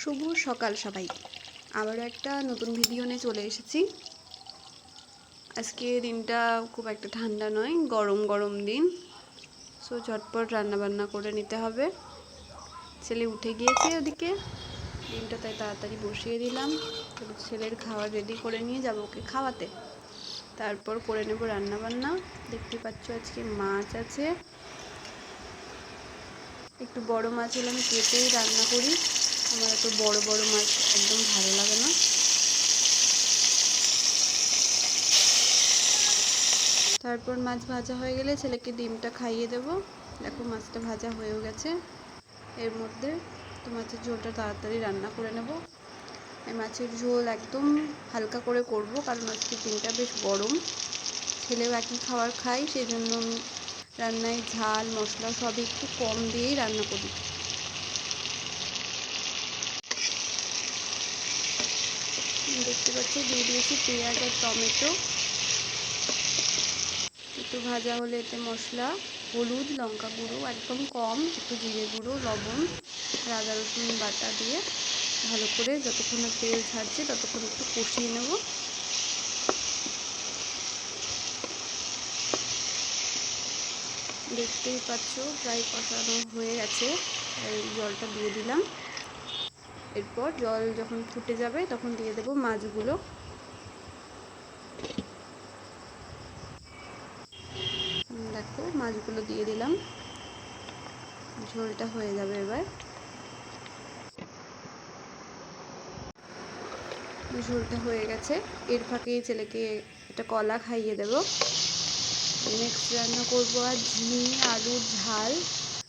শুভ সকাল সবাই, আবারও একটা নতুন ভিডিও নিয়ে চলে এসেছি। আজকে দিনটা খুব একটা ঠান্ডা নয়, গরম গরম দিন। সো ঝটপট রান্নাবান্না করে নিতে হবে। ছেলে উঠে গিয়েছে ওদিকে, ডিমটা তাই তাড়াতাড়ি বসিয়ে দিলাম। ছেলের খাবার রেডি করে নিয়ে যাবো ওকে খাওয়াতে, তারপর করে নেব রান্নাবান্না। দেখতে পাচ্ছ আজকে মাছ আছে, একটু বড় মাছ হলে আমি কেটেই রান্না করি, আমার এত বড় বড় মাছ একদম ভালো লাগে না। তারপর মাছ ভাজা হয়ে গেলে ছেলেকে ডিমটা খাইয়ে দেব। দেখো মাছটা ভাজা হয়েও গেছে। এর মধ্যে তো মাছের ঝোলটা তাড়াতাড়ি রান্না করে নেব। এই মাছের ঝোল একদম হালকা করে করব, কারণ আজকের দিনটা বেশ গরম। ছেলেও একই খাবার খাই, সেই জন্য আমি রান্নায় ঝাল মশলা সবই একটু কম দিয়েই রান্না করি। দেখতে পাচ্ছি দিয়ে দিয়েছি পেঁয়াজ আর টমেটো। একটু ভাজা হলে এতে মশলা, হলুদ, লঙ্কা গুঁড়ো একদম কম, একটু জিরে গুঁড়ো, লবণ আর আদা রসুন বাটা দিয়ে ভালো করে যতক্ষণ না তেল ছাড়ছে ততক্ষণ একটু কষিয়ে নেব। দেখতেই পাচ্ছ প্রায় কষানো হয়ে গেছে, এই জলটা দিয়ে দিলাম। এরপর জল যখন ফুটে যাবে তখন দিয়ে দেব মাছগুলো। দেখো মাছগুলো দিয়ে দিলাম, ঝোলটা হয়ে যাবে এবার। ঝোলটা হয়ে গেছে, এর ফাঁকে ছেলেকে একটা কলা খাইয়ে দেব। নেক্সট রান্না করবো আর ঝিঙে আলুর ঝাল।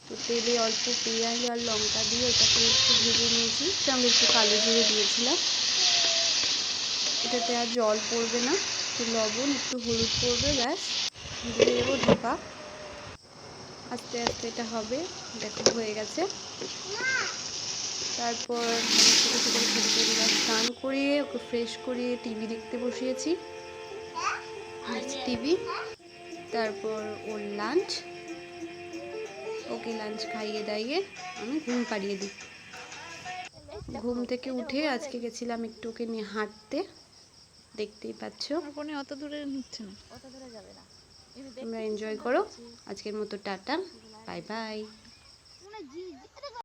তো তেলে অল্প পেঁয়াজ আর লঙ্কা দিয়ে এটাকে একটু ভেজে নিয়েছি, সঙ্গে একটু কালো জিরে দিয়েছিলাম। এটাতে আর জল পড়বে না, একটু লবণ একটু হলুদ পড়বে, ব্যাস দিয়ে দেবো ঢাকা। আস্তে আস্তে এটা হবে, দেখো হয়ে গেছে। তারপর ছোটো ছোটো ছেলেকে স্নান করিয়ে ওকে ফ্রেশ করিয়ে টিভি দেখতে বসিয়েছি, টিভি। তারপর ওর লাঞ্চ, ওকে লাঞ্চ খাইয়ে দাইয়ে আমি ঘুম পাড়িয়ে দিই। ঘুম থেকে উঠে আজকে গেছিলাম একটু ওকে নিয়ে হাঁটতে, দেখতেই পাচ্ছ। অত দূরে নিচ্ছে না, তোমরা এনজয় করো। আজকের মতো টাটা, বাই বাই।